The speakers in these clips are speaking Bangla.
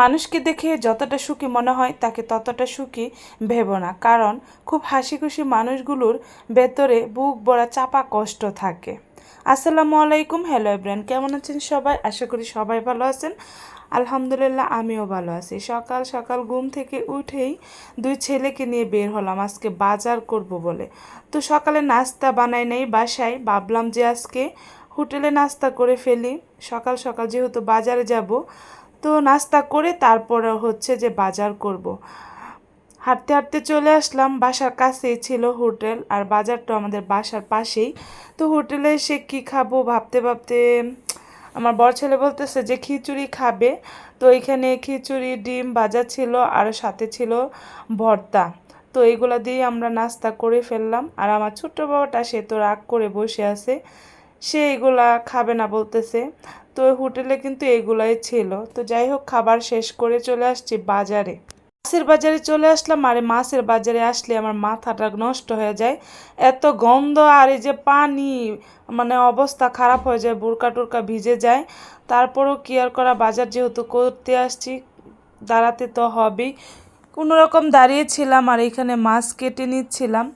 মানুষকে দেখে যতটা সুখী মনে হয় তাকে ততটা সুখী ভেবো না, কারণ খুব হাসি খুশি মানুষগুলোর ভেতরে বুক ভরা চাপা কষ্ট থাকে। আসসালামু আলাইকুম, হ্যালো এভরিওয়ান, কেমন আছেন সবাই? আশা করি সবাই ভালো আছেন। আলহামদুলিল্লাহ আমিও ভালো আছি। সকাল সকাল ঘুম থেকে উঠেই দুই ছেলেকে নিয়ে বের হলাম আজকে বাজার করব বলে। তো সকালে নাস্তা বানাই নাই বাসায়, ভাবলাম যে আজকে হোটেলে নাস্তা করে ফেলি। সকাল সকাল যেহেতু বাজারে যাব, তো নাস্তা করে তারপরে হচ্ছে যে বাজার করব। হাঁটতে হাঁটতে চলে আসলাম, বাসার কাছেই ছিল হোটেল আর বাজারটা আমাদের বাসার পাশেই। তো হোটেলে এসে কী খাবো ভাবতে ভাবতে আমার বড় ছেলে বলতেছে যে খিচুড়ি খাবে। তো এখানে খিচুড়ি, ডিম ভাজা ছিল আর সাথে ছিল ভর্তা। তো এইগুলা দিয়ে আমরা নাস্তা করে ফেললাম। আর আমার ছোট্ট বাবাটা সে তো রাগ করে বসে আছে, সে এগুলা খাবে না বলতেছে। তো হোটেলে কিন্তু এগুলাই ছিল। তো যাই হোক, খাবার শেষ করে চলে আসছি বাজারে। মাছের বাজারে চলে আসলাম। আর মাছের বাজারে আসলে আমার মাথাটা নষ্ট হয়ে যায়, এত গন্ধ আর এই যে পানি, মানে অবস্থা খারাপ হয়ে যায়, বোরকা টোরকা ভিজে যায়। তারপরেও কি আর করা, বাজার যেহেতু করতে আসছি দাঁড়াতে তো হবেই। কোনো রকম দাঁড়িয়েছিলাম আর এখানে মাছ কেটে নিচ্ছিলাম।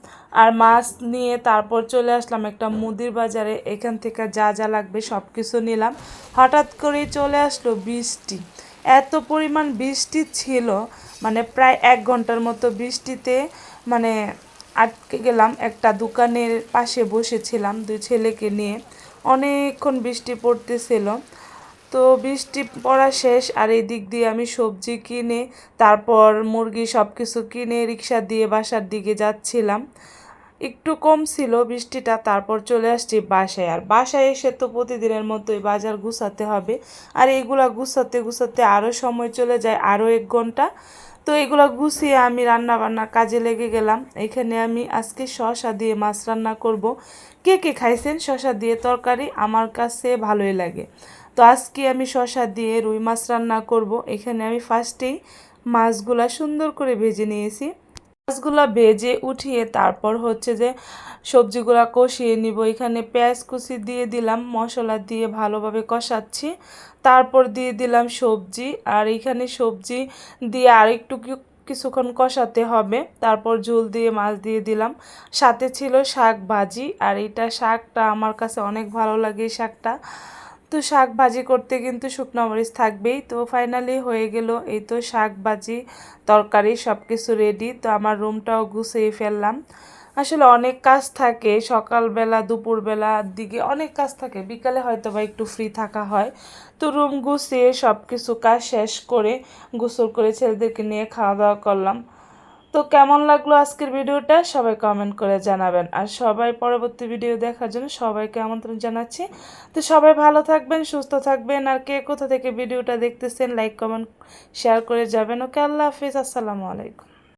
আর মাছ নিয়ে তারপর চলে আসলাম একটা মুদির বাজারে, এখান থেকে যা যা লাগবে সব কিছু নিলাম। হঠাৎ করেই চলে আসলো বৃষ্টি, এত পরিমাণ বৃষ্টি ছিল, মানে প্রায় 1 ঘন্টার মতো বৃষ্টিতে মানে আটকে গেলাম। একটা দোকানের পাশে বসেছিলাম দুই ছেলেকে নিয়ে, অনেকক্ষণ বৃষ্টি পড়তেছিল। তো বৃষ্টি পড়া শেষ আর এই দিক দিয়ে আমি সবজি কিনে তারপর মুরগি সব কিছু কিনে রিক্সা দিয়ে বাসার দিকে যাচ্ছিলাম। একটু কম ছিল বৃষ্টিটা, তারপর চলে আসছি বাসায়। আর বাসায় এসে তো প্রতিদিনের মতোই বাজার গুছাতে হবে, আর এইগুলা গুছাতে গুছাতে আরও সময় চলে যায়, আরও 1 ঘন্টা। তো এগুলো গুছিয়ে আমি রান্না বান্নার কাজে লেগে গেলাম। এখানে আমি আজকে শসা দিয়ে মাছ রান্না করব। কে কে খাইছেন শসা দিয়ে তরকারি? আমার কাছে ভালোই লাগে। তো আজকে আমি শসা দিয়ে রুই মাছ রান্না করব। এখানে আমি ফার্স্টেই মাছগুলা সুন্দর করে ভেজে নিয়েছি। মাছগুলা ভেজে উঠিয়ে তারপর হচ্ছে যে সবজিগুলা কষিয়ে নিব। এখানে পেঁয়াজ কুচি দিয়ে দিলাম, মশলা দিয়ে ভালোভাবে কষাচ্ছি। তারপর দিয়ে দিলাম সবজি, আর এখানে সবজি দিয়ে আর একটু কিছুক্ষণ কষাতে হবে। তারপর ঝোল দিয়ে মাছ দিয়ে দিলাম। সাথে ছিল শাক ভাজি, আর এটা শাকটা আমার কাছে অনেক ভালো লাগে এই শাকটা। তো শাক ভাজি করতে কিন্তু শুকনো মরিচ থাকবেই। তো ফাইনালি হয়ে গেল এই তো শাক ভাজি, তরকারি সব কিছু রেডি। তো আমার রুমটাও গুছিয়ে ফেললাম। আসলে অনেক কাজ থাকে, সকালবেলা দুপুরবেলার দিকে অনেক কাজ থাকে, বিকালে হয়তো বা একটু ফ্রি থাকা হয়। তো রুম গুছিয়ে সব কিছু কাজ শেষ করে গোসল করে ছেলেদেরকে নিয়ে খাওয়া দাওয়া করলাম। তো কেমন লাগলো আজকের ভিডিওটা সবাই কমেন্ট করে জানাবেন। আর সবাই পরবর্তী ভিডিও দেখার জন্য সবাইকে আমন্ত্রণ জানাচ্ছি। তো সবাই ভালো থাকবেন, সুস্থ থাকবেন। আর কে কোথা থেকে ভিডিওটা দেখতেছেন লাইক কমেন্ট শেয়ার করে যাবেন। ওকে, আল্লাহ হাফিজ, আসসালামু আলাইকুম।